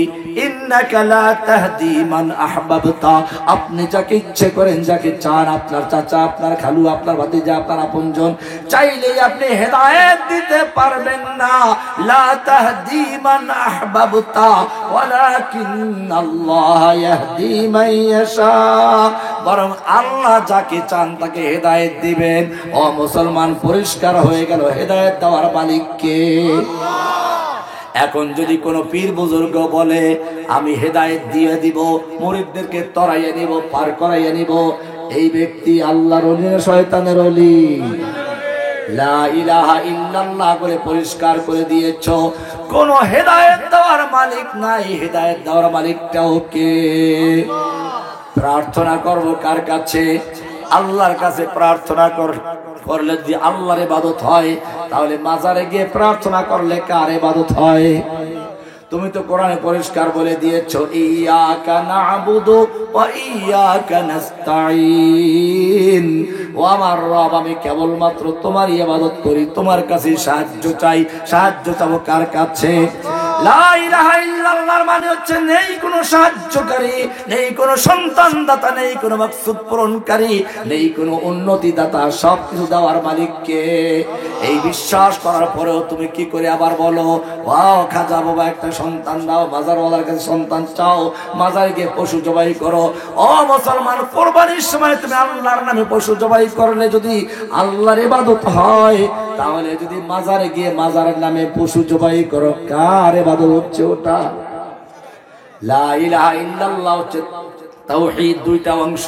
Speaker 1: ইন্নাকা লা তাহদি মান আহবাবতা, আপনি যাকে ইচ্ছে করেন, যাকে চান, আপনার চাচা, আপনার খালু, আপনার ভাতিজা, আপনার আপনজন, চাইলেই আপনি হেদায়েত দিতে পারবেন না। লা তাহদি মান আহবাবতা ওয়ালাকিন্নাল্লাহা ইয়াহদি মান ইয়াশা, বরং আল্লাহ যাকে চান তাকে হেদায়েত দিবেন। ও মুসলমান, পরিষ্কার হয়ে গেল হেদায়েত দেওয়ার মালিক কে? এখন যদি কোনো পীর বুজুর্গ বলে আমি হেদায়েত দিয়ে দিব, মুরিদদেরকে তরাইয়া নিব, পার করাইয়া নিব, এই ব্যক্তি আল্লাহর ওলি না শয়তানের ওলি? লা ইলাহা ইল্লাল্লাহ বলে পরিষ্কার করে দিয়েছ, কোন হেদায়েত দেওয়ার মালিক নাই। হেদায়েত দেওয়ার মালিকটাও কে? প্রার্থনা করব কার কাছে? আল্লাহর কাছে প্রার্থনা করলে যদি আল্লাহর ইবাদত হয়, তাহলে মাজারে গিয়ে প্রার্থনা করলে কার ইবাদত হয়? তুমি তো কোরআনে পরিষ্কার বলে দিয়েছো ইয়াকা না'বুদু ওয়া ইয়াকা নাস্তাঈন, ও আমার রব আমি কেবলমাত্র তোমার ইবাদত করি, তোমার কাছে সাহায্য চাই। সাহায্য চাবো কার কাছে? লা ইলাহা ইল্লাল্লাহর মানে হচ্ছে নেই কোনো সাহায্যকারী, নেই কোনো সন্তান দাতা, নেই কোনো মাকসুদ পূরণকারী, নেই কোনো উন্নতি দাতা, সবকিছু দেওয়ার মালিক কে? এই বিশ্বাস করার পরেও তুমি কি করে আবার বলো ওয়াও খাজা বাবা একটা সন্তান দাও, মাজারওয়ালার কাছে সন্তান চাও, মাজারে গিয়ে পশু জবাই করো। ও মুসলমান, কোরবানির সময় তুমি আল্লাহর নামে পশু জবাই করলে যদি আল্লাহর ইবাদত হয়, তাহলে যদি মাজারে গিয়ে মাজারের নামে পশু জবাই করো, কার ইবাদত হচ্ছে ওটা? লা ইলাহা ইল্লাল্লাহ হচ্ছে তাওহীদ, দুইটা অংশ।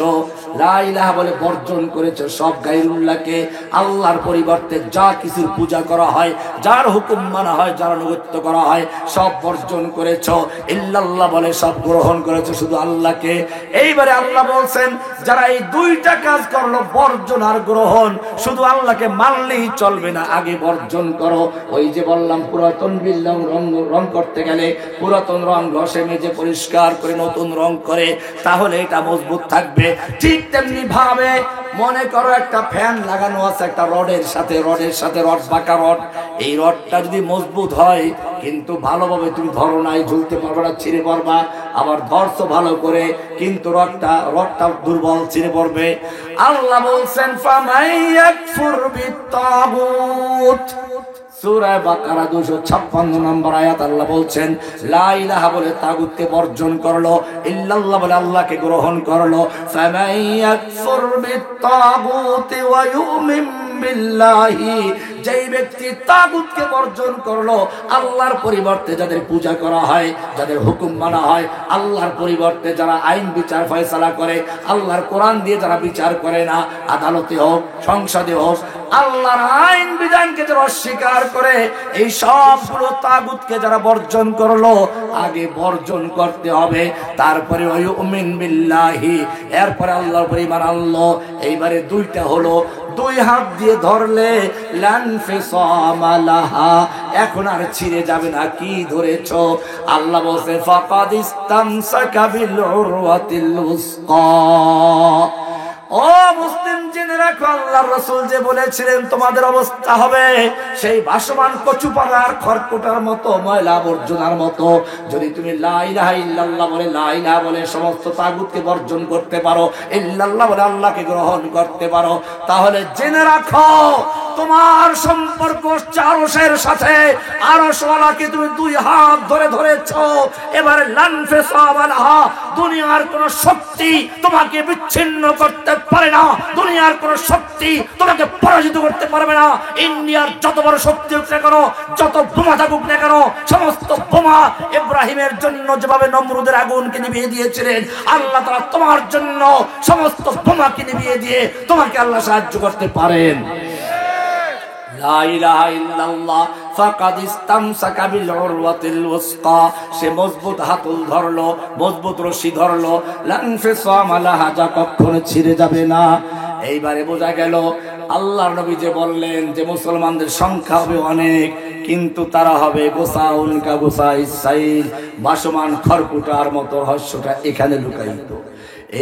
Speaker 1: লা ইলাহা বলে বর্জন করেছে সব গায়রুল্লাহকে, আল্লাহর পরিবর্তে যা কিছুর পূজা করা হয়, যার হুকুম মানা হয়, যার আনুগত্য করা হয়, সব বর্জন করেছো। ইল্লাল্লাহ বলে সব গ্রহণ করেছো শুধু আল্লাহকে। এইবারে আল্লাহ বলছেন যারা এই দুইটা কাজ করলো, বর্জন আর গ্রহণ, শুধু আল্লাহকে মানলেই চলবে না, আগে বর্জন করো। ওই যে বললাম পুরাতন বিল্ডিং রং করতে গেলে পুরাতন রং ঘষে মেজে পরিষ্কার করে নতুন রং করে, তাহলে এটা মজবুত থাকবে। ঠিক তেমনি ভাবে মনে করো একটা ফ্যান লাগানো আছে একটা রডের সাথে রড, বাঁকা রড। এই রডটা যদি মজবুত হয়, কিন্তু ভালোভাবে তুমি ধরো নাই, ঝুলতে পারবে না, ছিঁড়ে পড়বা। আবার ধরছো ভালো করে, কিন্তু রডটা দুর্বল, ছিঁড়ে পড়বে। আল্লাহ বলছেন ফামাইয়াকফুর বিত্তাগুত, সূরা বাকারা 256 নম্বর আয়াত। আল্লাহ বলছেন লা ইলাহা বলে তাগুতকে বর্জন করলো, ইল্লাল্লাহ বলে আল্লাহকে গ্রহণ করলো। ফামাইয়াকফুর বিত্তাগুতি ওয়া ইউমিন বিল্লাহি, যেই ব্যক্তি তাগুতকে বর্জন করলো, আল্লাহর পরিবর্তে যাদের পূজা করা হয়, যাদের হুকুম মানা হয়, আল্লাহর পরিবর্তে যারা আইন বিচার ফয়সালা করে, আল্লাহর কোরআন দিয়ে যারা বিচার করে না, আদালতে হোক সংসদে হোক, আল্লাহর আইন বিধানকে যারা অস্বীকার করে, এই সবগুলো তাগুতকে যারা বর্জন করলো, আগে বর্জন করতে হবে, তারপরে ওয়ায়ুমিন বিল্লাহি, এরপরে আল্লাহর উপর ঈমান আনলো। এইবারে দুইটা হলো, দুই হাত দিয়ে ধরলে লানফিসামা লাহা, এখন আর ছিঁড়ে যাবে না। কি ধরেছো? আল্লাহ বলছে ফাকাদ ইসতামসাকা বিল উরওয়াতিল উসকা। ও মুসলিম জেনে রাখো, আল্লাহর রাসূল যে বলেছিলেন তোমাদের অবস্থা হবে সেই ভাসমান কচুপাতার খড়কুটার মতো, ময়লা আবর্জনার মতো। যদি তুমি লা ইলাহা ইল্লাল্লাহ বলে, লা ইলাহা বলে সমস্ত তাগুতকে বর্জন করতে পারো, ইল্লাল্লাহ বলে আল্লাহকে গ্রহণ করতে পারো, তাহলে জেনে রাখো তোমার সম্পর্ক আরশের সাথে। আরশওয়ালাকে তুমি দুই হাত ধরে ধরেছো। এবারে লানফিসামা লাহা, দুনিয়ার কোন শক্তি তোমাকে বিচ্ছিন্ন করতে পারে না, দুনিয়ার কোন শক্তি তোমাকে পরাজিত করতে পারবে না। ইন্ডিয়ার যত বড় শক্তি হোক না কেন, যত বোমা থাকুক না কেন, সমস্ত বোমা ইব্রাহিমের জন্য যেভাবে নমরুদের আগুনকে নিভিয়ে দিয়েছিলেন, আল্লাহ তাআলা তোমার জন্য সমস্ত বোমাকে নিভিয়ে দিয়ে তোমাকে আল্লাহ সাহায্য করতে পারেন। লা ইলাহা ইল্লাল্লাহ ফাকাদ ইসতামসাকা বিল উরওয়াতিল উসকা, সে মজবুত হাতল ধরলো, মজবুত রশি ধরলো, লানফিসামা লাহা, যা কখনো ছিঁড়ে যাবে না। এইবারে বোঝা গেল আল্লাহর নবী যে বললেন যে মুসলমানদের সংখ্যা হবে অনেক, কিন্তু তারা হবে গোসাউন কা গোসাইস সাইল, ভাসমান খড়কুটার মতো। রহস্যটা এখানে লুকায়িত।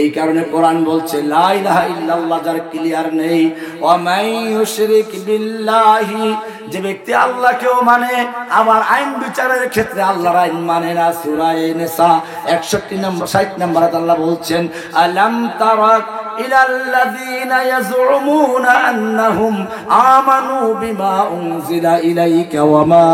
Speaker 1: এই কারণে কোরআন বলছে লা ইলাহা ইল্লাল্লাহ যার ক্লিয়ার নেই, ওয়া মান ইউশরিক বিল্লাহি, যে ব্যক্তি আল্লাহকেও মানে আবার আইন বিচারের ক্ষেত্রে আল্লাহর আইন মানে না। সূরা নিসা 61 নম্বর 60 নম্বর আল্লাহ বলছেন আলাম তারা ইলাল্লাযীনা ইয়াজউমুনা আন্নাহুম আমানু বিমা উনজিলা ইলাইকা ওয়া মা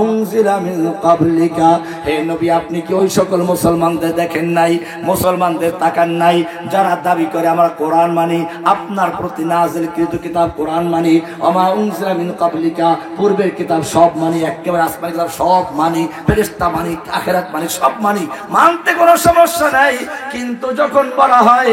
Speaker 1: উনজিলা মিন ক্বাবলিকা, হে নবী আপনি কি ওই সকল মুসলমানদের দেখেন নাই, মুসলমানদের তাকান নাই, যারা দাবি করে আমরা কোরআন মানি, আপনার প্রতি নাযিলকৃত কিতাব কোরআন মানি, ওয়া মা উনজিলা মিন ক্বাবলিকা, পূর্বের কিতাব সব মানি, একেবারে আসমানি কিতাব সব মানি, ফেরেশতা মানি, আখিরাত মানি, সব মানি, মানতে কোনো সমস্যা নাই। কিন্তু যখন বলা হয়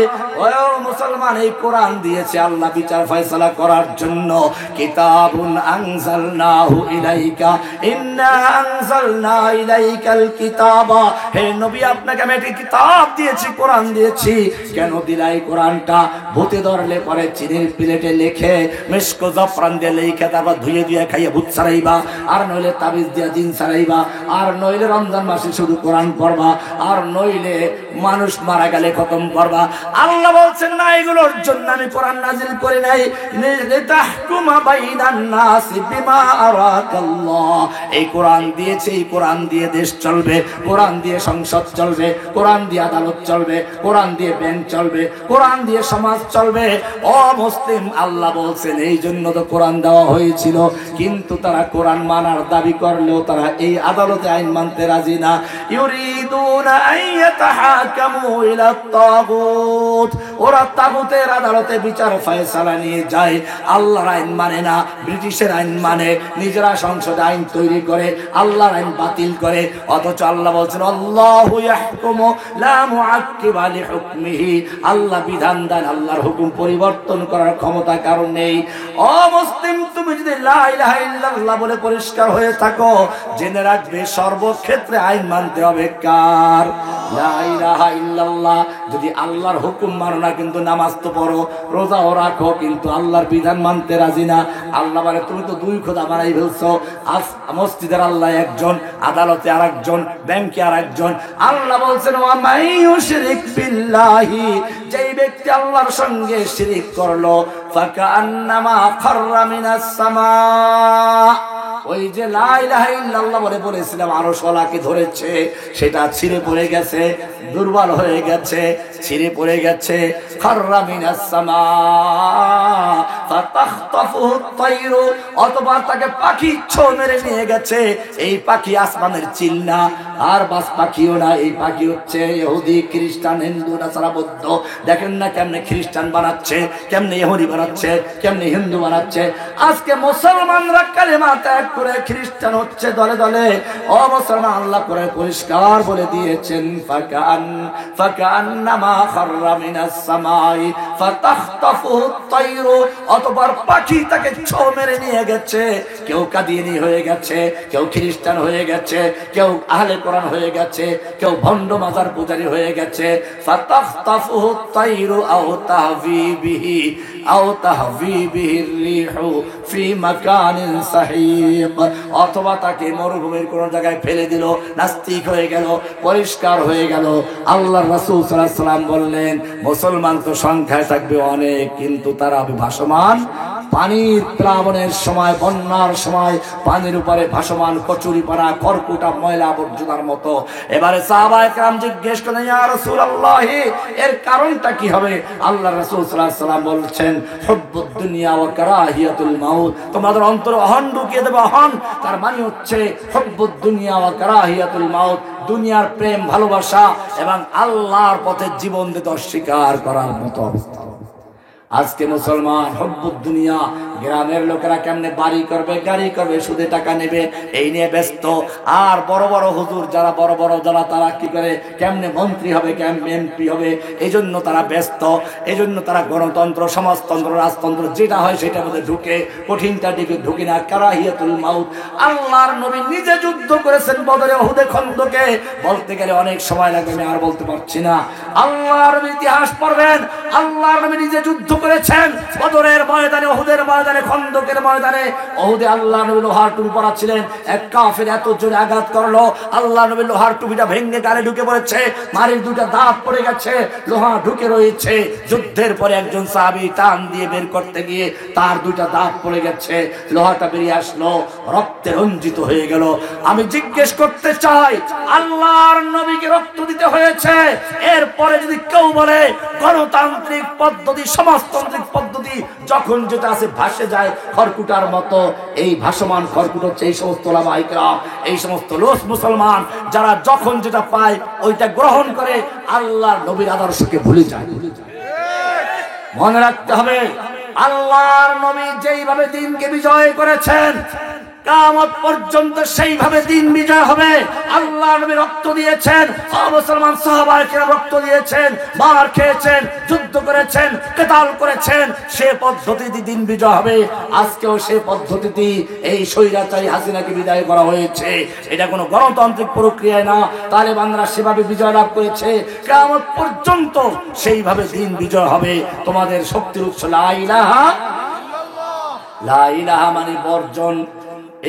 Speaker 1: ও মুসলমান এই কোরআন দিয়েছে আল্লাহ বিচার ফয়সালা করার জন্য, কিতাবুন আনজালনাহু ইলাইকা ইন্না আনজালনা ইলাইকাল কিতাবা, হে নবী আপনাকে আমি একটা কিতাব দিয়েছি, কোরআন দিয়েছি। কেন দিলাই কোরআনটা? ভূতে ধরলে পরে চিনির প্লেটে লিখে মিশক জাফরান দিয়ে লিখে তারপর ধুয়ে দিয়ে খাইয়ে ভূত ছাড়াইবা, আর নইলে তাবিজ দিয়ে জিন ছাড়াইবা, আর নইলে রমজান মাসে শুধু কোরআন পড়বা, আর নইলে মানুষ মারা গেলে খতম করবা। আল্লাহ বলছেন না, এগুলোর জন্য আমি কোরআন নাজিল করি নাই, লিতাহকুমা বাইনান নাস বিমা আরাকাল্লাহ। এই কোরআন দিয়েছে, এই কোরআন দিয়ে দেশ চলবে, কোরআন দিয়ে সংসদ চলবে, কোরআন দিয়ে আদালত চলবে, কোরআন দিয়ে ব্যাংক চলবে, কোরআন দিয়ে সমাজ চলবে। ও মুসলিম, আল্লাহ বলছেন এই জন্য তো কোরআন দেওয়া হয়েছিল। কিন্তু তারা কোরআন মানার দাবি করলেও তারা এই আদালতে আইন মানতে রাজি না। ইউরিদুনা আইয়াতাহাকামু ইলা তাগুত, ওরা তাগুতের আদালতে বিচার ফয়সালা নিয়ে যায়, আল্লাহর আইন মানে না, ব্রিটিশের আইন মানে, নিজেরা সংসদে আইন তৈরি করে আল্লাহর আইন বাতিল করে। অথচ আল্লাহ বলছেন আল্লাহু ইয়াহকুমু লা মুআক্কিবা লিহুকমিহি, আল্লাহ বিধান দেন, আল্লাহর হুকুম পরিবর্তন করার ক্ষমতা কারণ নেই। ও মুসলিম, তুমি যদি লা ইলাহা ইল্লাল্লাহ বলে পরিষ্কার হয়ে থাকো, জেনে রাখবে সর্বক্ষেত্রে আইন মানতে হবে কার? লা ইলাহা ইল্লাল্লাহ। যদি আল্লাহর হুকুম মানো না, কিন্তু নামাজ তো পড়ো, রোজাও রাখো, কিন্তু আল্লাহর বিধান মানতে রাজি না। আল্লাহ বলে তুমি তো দুই খোদা বানাই ফেলছো, আজ মসজিদের আল্লাহ একজন, আদালতে আরেকজন, ব্যাংকে আরেকজন। আল্লাহ বলছেন ওয়া মান ইউশরিক বিল্লাহি, যেই ব্যক্তি আল্লাহর সঙ্গে শিরিক করলো, ফাকান্নামা খাররা মিনাস সামা, ওই যে লা ইলাহা ইল্লাল্লাহ বলে বলেছিলাম আরশওয়ালাকে ধরেছে, সেটা ছিঁড়ে পড়ে গেছে, দুর্বল হয়ে গেছে, ছিঁড়ে পড়ে গেছে। খাররা মিনাস সামা ফাতাখতাফুহু আত-তায়রু, অথবা তাকে পাখি ছো মেরে নিয়ে গেছে। এই পাখি আসমানের চিল না, আর বাস পাখিও না, এই পাখি হচ্ছে ইহুদি, খ্রিস্টান, হিন্দু, নাসারা, বৌদ্ধ। দেখেন না কেমনে খ্রিস্টান বানাচ্ছে, কেমনে ইহুদি বানাচ্ছে, কেমনে হিন্দু বানাচ্ছে। আজকে মুসলমানরা কালেমা ত্যাগ করে খ্রিস্টান হচ্ছে দলে দলে। ও মুসলমান, আল্লাহ করে পরিষ্কার বলে দিয়েছেন ফাকান্নামা খাররা মিনাস সামাই ফাতাখতাফুহু আত-তায়রু, অতঃপর পাখি তাকে ছো মেরে নিয়ে গেছে। কেউ কাদিয়ানী হয়ে গেছে, কেউ খ্রিস্টান হয়ে গেছে, কেউ আহলে কোরআন হয়ে গেছে, কেউ ভণ্ড মাজার পূজারী হয়ে গেছে। ফাতাখতাফুহু আত-তায়রু আও তাহভি বিহির রিহু ফি মাকানিন সাহিক, অথবা তাকে মরুভূমির কোন জায়গায় ফেলে দিল, নাস্তিক হয়ে গেল, পরিষ্কার হয়ে গেল। আল্লাহর রাসূল সাল্লাল্লাহু আলাইহি ওয়াসাল্লাম বললেন মুসলমান তো সংখ্যায় থাকবে অনেক, কিন্তু তারা হবে ভাসমান। পানির প্লাবনের সময়, বন্যার সময় পানির উপরে ভাসমান কচুরিপানা, খড়কুটা, ময়লা আবর্জনার মতো। এবারে সাহাবায়ে কেরাম জিজ্ঞেস করলেন ইয়া রাসূলুল্লাহ, এর কারণটা কি হবে? আল্লাহর রাসূল সাল্লাল্লাহু আলাইহি ওয়াসাল্লাম বলছেন হুব্বুদ দুনিয়া ওয়া কারাহিয়াতুল মাউত, তোমাদের অন্তরে অহন ঢুকিয়ে দেবে। অহন তার মানে হচ্ছে হুব্বুদ দুনিয়া ওয়া কারাহিয়াতুল মাউত, দুনিয়ার প্রেম, ভালোবাসা এবং আল্লাহর পথে জীবন দিতে অস্বীকার করার মতো অবস্থা। আজকে মুসলমান হুব্বুদ দুনিয়া, গ্রামের লোকেরা কেমনে বাড়ি করবে, গাড়ি করবে, সুদে টাকা নেবে, এই নিয়ে ব্যস্ত। আর বড় বড় হুজুর যারা, বড় বড় যারা, তারা কি করে, কেমনে মন্ত্রী হবে, কেমনে এমপি হবে, এই জন্য তারা ব্যস্ত। এই জন্য তারা গণতন্ত্র, সমাজতন্ত্র, রাজতন্ত্র যেটা হয় সেটার মধ্যে ঢুকে, কঠিনটা দিকে ঢুকে না। কারাহিয়াতুল মাউত, আল্লাহর নবী নিজে যুদ্ধ করেছেন বদরে, উহুদে, খন্দকে। বলতে গেলে অনেক সময় লাগবে, আমি আর বলতে পারছি না। আল্লাহর নবী ইতিহাস পড়বেন, আল্লাহর নবী নিজে যুদ্ধ করেছেন বদরের ময়দানে, উহুদের ময়দানে, খন্দকের ময়দানে। উহুদে আল্লাহ নবী লোহার টুপি পরা ছিলেন, এক কাফের এত জোরে আঘাত করলো, আল্লাহ নবী লোহার টুপিটা ভেঙে গালে ঢুকে পড়েছে, মারির দুটা দাঁত পড়ে গেছে, লোহা ঢুকে রয়েছে। যুদ্ধের পরে একজন সাহাবী টান দিয়ে বের করতে গিয়ে তার দুটা দাঁত পড়ে গেছে, লোহাটা বেরিয়ে আসলো, রক্তে রঞ্জিত হয়ে গেল। আমি জিজ্ঞেস করতে চাই, আল্লাহর নবীকে রক্ত দিতে হয়েছে, এরপরে যদি কেউ বলে গণতান্ত্রিক পদ্ধতি, সমাজতান্ত্রিক পদ্ধতি, যখন যেটা আছে ভাসে যায় খড়কুটার মতো, এই ভাসমান খড়কুটো হচ্ছে এই সমস্ত ওলামা ইকরাম, এই সমস্ত লোক মুসলমান যারা যখন যেটা পায় ওইটা গ্রহণ করে, আল্লাহর নবীর আদর্শকে ভুলে যায়। মনে রাখতে হবে, আল্লাহর নবী যেইভাবে দিনকে বিজয় করেছেন, কিয়ামত পর্যন্ত সেইভাবে দিন বিজয় হবে। আল্লাহ নবী রক্ত দিয়েছেন, মুসলমান সাহাবায়ে কেরাম রক্ত দিয়েছেন, মার খেয়েছেন, যুদ্ধ করেছেন, কিতাল করেছেন, সে পদ্ধতিতে দিন বিজয় হবে। আজকেও সেই পদ্ধতিতে এই স্বৈরাচারী হাসিনাকে বিদায় করা হয়েছে। এটা কোনো গণতান্ত্রিক প্রক্রিয়া না, তালেবানরা সেভাবে বিজয় লাভ করেছে। কিয়ামত পর্যন্ত সেইভাবে দিন বিজয় হবে। তোমাদের শক্তির উৎস লা ইলাহা ইল্লাল্লাহ, লা ইলাহা মানে বর্জন,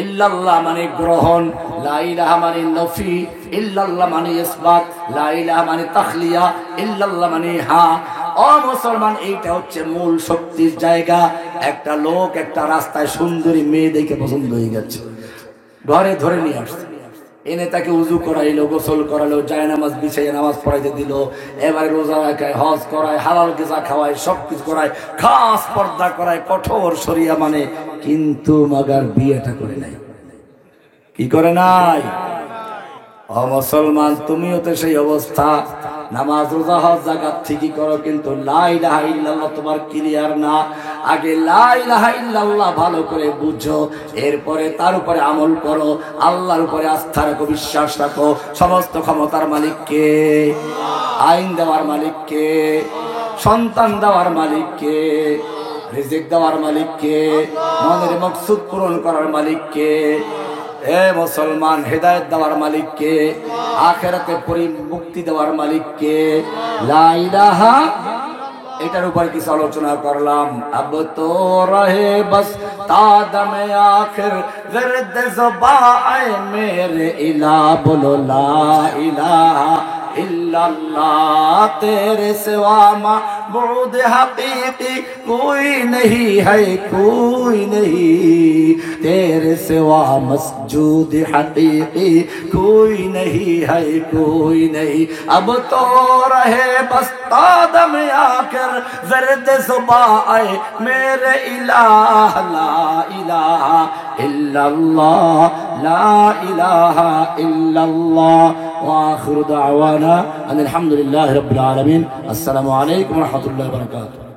Speaker 1: ইল্লাল্লাহ মানে গ্রহণ, লা ইলাহা মানে নফি, ইল্লাল্লাহ মানে ইসবাত, লা ইলাহা মানে তাখলিয়া, ইল্লাল্লাহ মানে হা। ও মুসলমান, এইটা হচ্ছে মূল শক্তির জায়গা। একটা লোক একটা রাস্তায় সুন্দরী মেয়ে দেখে পছন্দ হয়ে গেছে, ঘরে ধরে নিয়ে আসছে, এনে তাকে উজু করাইলো, গোসল করালো, যায় নামাজ বিছাইয়ে নামাজ পড়াইতে দিল, এবারে রোজা রাখায়, হজ করায়, হালাল গেজা খাওয়ায়, সবকিছু করায়, খাস পর্দা করায়, কঠোর শরিয়া মানে, কিন্তু মাগার বিয়েটা করে নাই। কি করে নাই? ও মুসলমান, তুমিও তো সেই অবস্থা। নামাজ রোজা হজ যাকাত ঠিকই করো, কিন্তু লা ইলাহা ইল্লাল্লাহ তোমার ক্লিয়ার না। আগে লা ইলাহা ইল্লাল্লাহ ভালো করে বুঝো, এরপরে তার উপরে আমল করো, আল্লাহর উপরে আস্থা রাখো, বিশ্বাস রাখো। সমস্ত ক্ষমতার মালিক কে? আইন দেওয়ার মালিক কে? সন্তান দেওয়ার মালিক কে? রিজিক দেওয়ার মালিক কে? মনের মকসুদ পূরণ করার মালিক কে? এ মুসলমান, হেদায়েত দেওয়ার মালিক কে? আখিরাতে মুক্তি দেওয়ার মালিক কে? লা ইলাহা, এটার উপর কিছু আলোচনা করলাম। আব তো রহে বস তাদমে আখির গর্দ জবায়ে মেরে ইলা, বলো লা ইলাহা इल्लल्लाह, तेरे सिवा माबूद हकीकी कोई नहीं है, कोई नहीं, तेरे सिवा मस्जूद हकीकी कोई नहीं है, कोई नहीं। अब तो रहे बस तादम आकर जर्द ज़ुबाए मेरे इलाह, ला इलाहा इल्लल्लाह, ला इलाहा इल्लल्लाह। وآخر دعوانا أن الحمد لله رب العالمين। السلام عليكم ورحمة الله وبركاته।